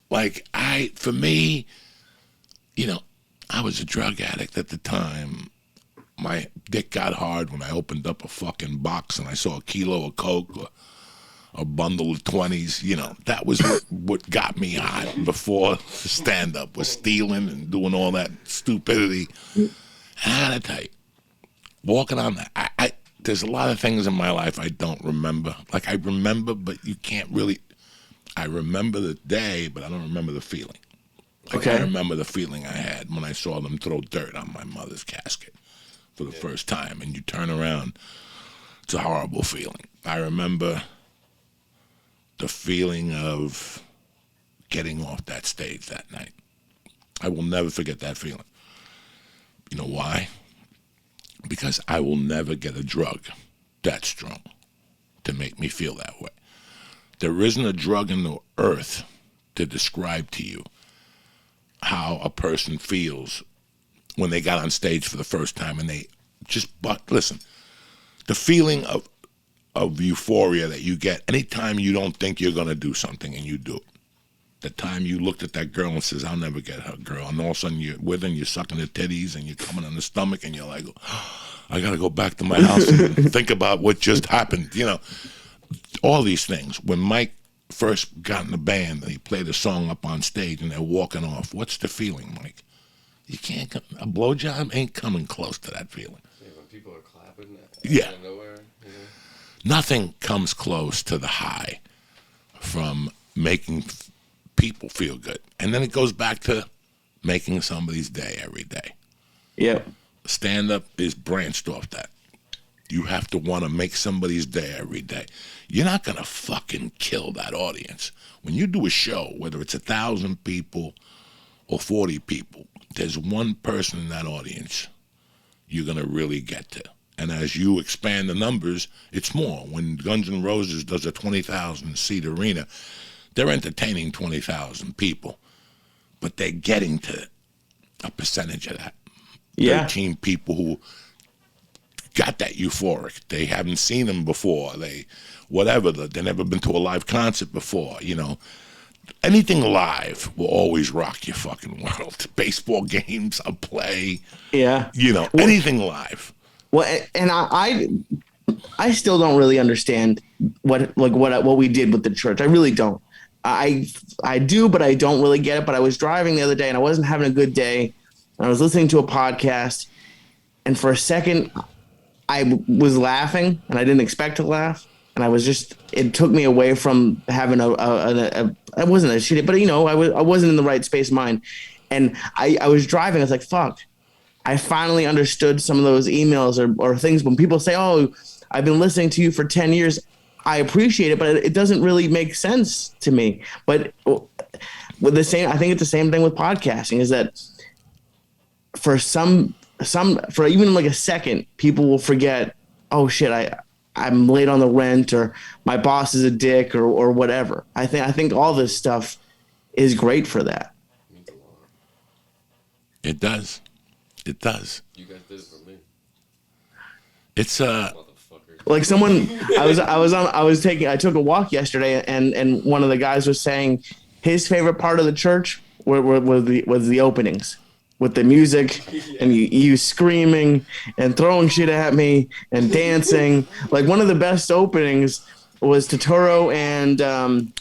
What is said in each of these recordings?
Like, for me, I was a drug addict at the time. My dick got hard when I opened up a fucking box and I saw a kilo of coke or a bundle of 20s. That was what got me hot before stand-up, was stealing and doing all that stupidity. And I gotta tell you, walking on that, there's a lot of things in my life I don't remember. Like, I remember, but you can't really. I remember the day, but I don't remember the feeling. Like, I remember the feeling I had when I saw them throw dirt on my mother's casket for the first time, and you turn around. It's a horrible feeling. I remember the feeling of getting off that stage that night. I will never forget that feeling. You know why? Because I will never get a drug that strong to make me feel that way. There isn't a drug in the earth to describe to you how a person feels when they got on stage for the first time and listen, the feeling of euphoria that you get anytime you don't think you're going to do something and you do it. The time you looked at that girl and says, I'll never get her, girl. And all of a sudden you're with her and you're sucking her titties and you're coming on the stomach and you're like, I got to go back to my house and think about what just happened. All these things. When Mike first got in the band and he played a song up on stage and they're walking off, what's the feeling, Mike? You can't, a blowjob ain't coming close to that feeling. Yeah, when people are clapping out of nowhere. Nothing comes close to the high from making people feel good. And then it goes back to making somebody's day every day. Yep. Stand-up is branched off that. You have to want to make somebody's day every day. You're not going to fucking kill that audience. When you do a show, whether it's 1,000 people or 40 people, there's one person in that audience you're going to really get to. And as you expand the numbers, it's more. When Guns N' Roses does a 20,000-seat arena, they're entertaining 20,000 people, but they're getting to a percentage of that. Yeah. 13 people who got that euphoric. They haven't seen them before. They never been to a live concert before, Anything live will always rock your fucking world. Baseball games, a play. Yeah. Anything live. Well, and I still don't really understand what we did with the church. I really don't. I do, but I don't really get it. But I was driving the other day and I wasn't having a good day. And I was listening to a podcast, and for a second, I was laughing, and I didn't expect to laugh. And it took me away from having I wasn't a shitty, but I wasn't in the right space of mind. And I was driving. I was like, fuck. I finally understood some of those emails or things when people say, oh, I've been listening to you for 10 years. I appreciate it, but it doesn't really make sense to me. But with I think it's the same thing with podcasting, is that for for even like a second, people will forget, oh shit, I'm late on the rent, or my boss is a dick, or whatever. I think all this stuff is great for that. It does. It does. You guys did it for me. It's like someone I took a walk yesterday, and one of the guys was saying his favorite part of the church was the openings with the music and you screaming and throwing shit at me and dancing. Like, one of the best openings was Totoro and the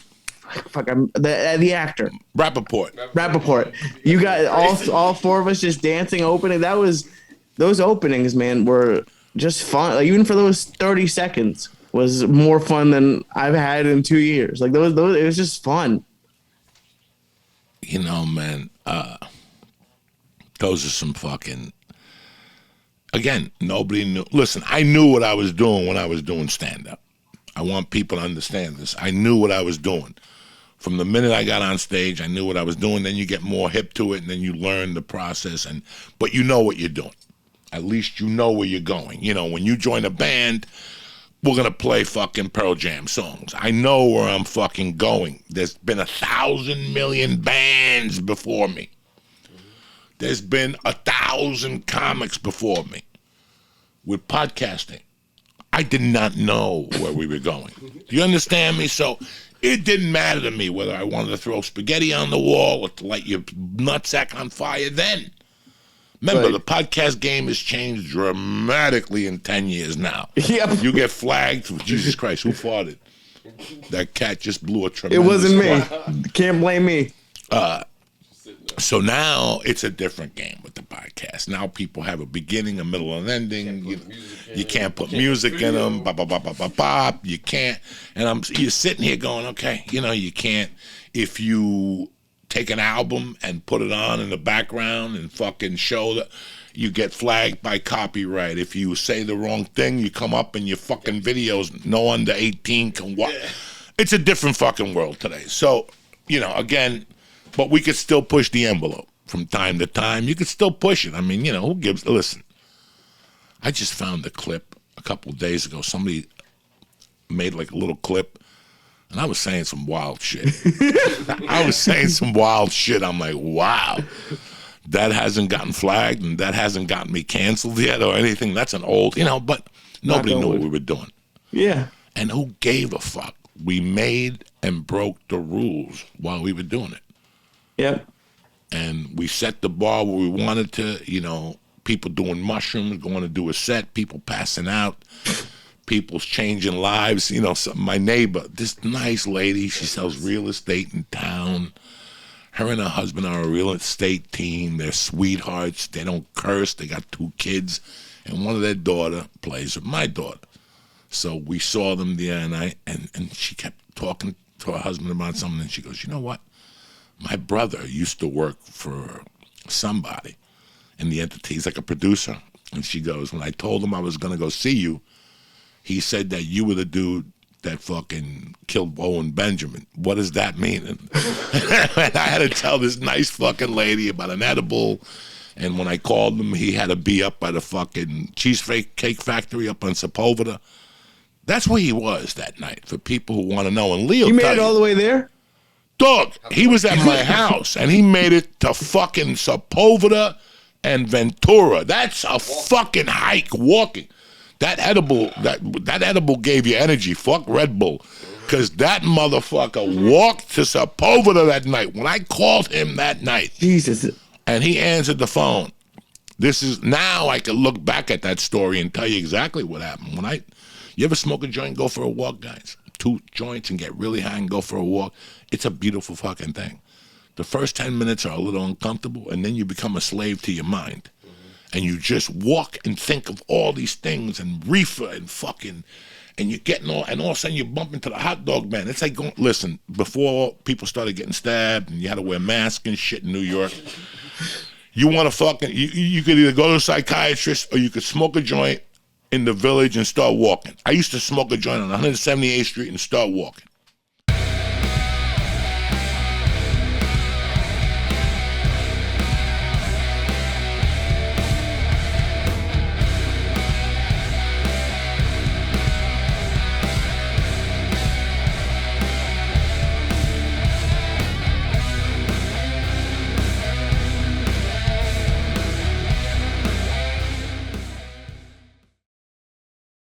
actor Rappaport. You got all four of us just dancing opening. Those openings, man, were just fun. Like, even for those 30 seconds was more fun than I've had in 2 years. Like, those it was just fun. Man, those are some fucking, again, nobody knew. Listen, I knew what I was doing when I was doing stand-up. I want people to understand this. I knew what I was doing. From the minute I got on stage, I knew what I was doing. Then you get more hip to it, and then you learn the process. But you know what you're doing. At least you know where you're going. When you join a band, we're going to play fucking Pearl Jam songs. I know where I'm fucking going. There's been 1,000 million bands before me. There's been 1,000 comics before me. With podcasting, I did not know where we were going. Do you understand me? So It didn't matter to me whether I wanted to throw spaghetti on the wall or to light your nutsack on fire then. Remember, the podcast game has changed dramatically in 10 years now. Yep. You get flagged. Jesus Christ, who farted? That cat just blew a tremendous It wasn't me. fart. Can't blame me. So now it's a different game with the podcast. Now people have a beginning, a middle, and ending. You can't put music in them. Bop, bop, bop, bop, bop, bop. You can't. And you're sitting here going, okay, you can't. If you take an album and put it on in the background and fucking show that, you get flagged by copyright. If you say the wrong thing, you come up in your fucking videos. No under 18 can watch. It's a different fucking world today. So, again. But we could still push the envelope from time to time. You could still push it. I mean, who gives... Listen, I just found a clip a couple of days ago. Somebody made like a little clip, and I was saying some wild shit. I'm like, wow. That hasn't gotten flagged, and that hasn't gotten me canceled yet or anything. That's an old... but nobody knew what we were doing. Yeah. And who gave a fuck? We made and broke the rules while we were doing it. Yep. And we set the bar where we wanted to, people doing mushrooms, going to do a set, people passing out, people's changing lives. My neighbor, this nice lady, she sells real estate in town. Her and her husband are a real estate team. They're sweethearts. They don't curse. They got 2 kids. And one of their daughter plays with my daughter. So we saw them the other night, and she kept talking to her husband about something, and she goes, you know what? My brother used to work for somebody in the entity. He's like a producer. And she goes, when I told him I was going to go see you, he said that you were the dude that fucking killed Owen Benjamin. What does that mean? And I had to tell this nice fucking lady about an edible. And when I called him, he had to be up by the fucking cheesecake factory up on Sepulveda. That's where he was that night, for people who want to know. And Leo, You made it all the way there? Dog, he was at my house, and he made it to fucking Sepulveda and Ventura. That's a fucking hike walking. That edible gave you energy. Fuck Red Bull. Because that motherfucker walked to Sepulveda that night. When I called him that night, Jesus. and he answered the phone, now I can look back at that story and tell you exactly what happened. You ever smoke a joint, go for a walk, guys? 2 joints and get really high and go for a walk. It's a beautiful fucking thing. The first 10 minutes are a little uncomfortable, and then you become a slave to your mind. And you just walk and think of all these things and reefer and fucking, and you're getting and all of a sudden you bump into the hot dog man. It's like listen, before people started getting stabbed and you had to wear masks and shit in New York, you want to fucking, you could either go to a psychiatrist or you could smoke a joint in the village and start walking. I used to smoke a joint on 178th Street and start walking.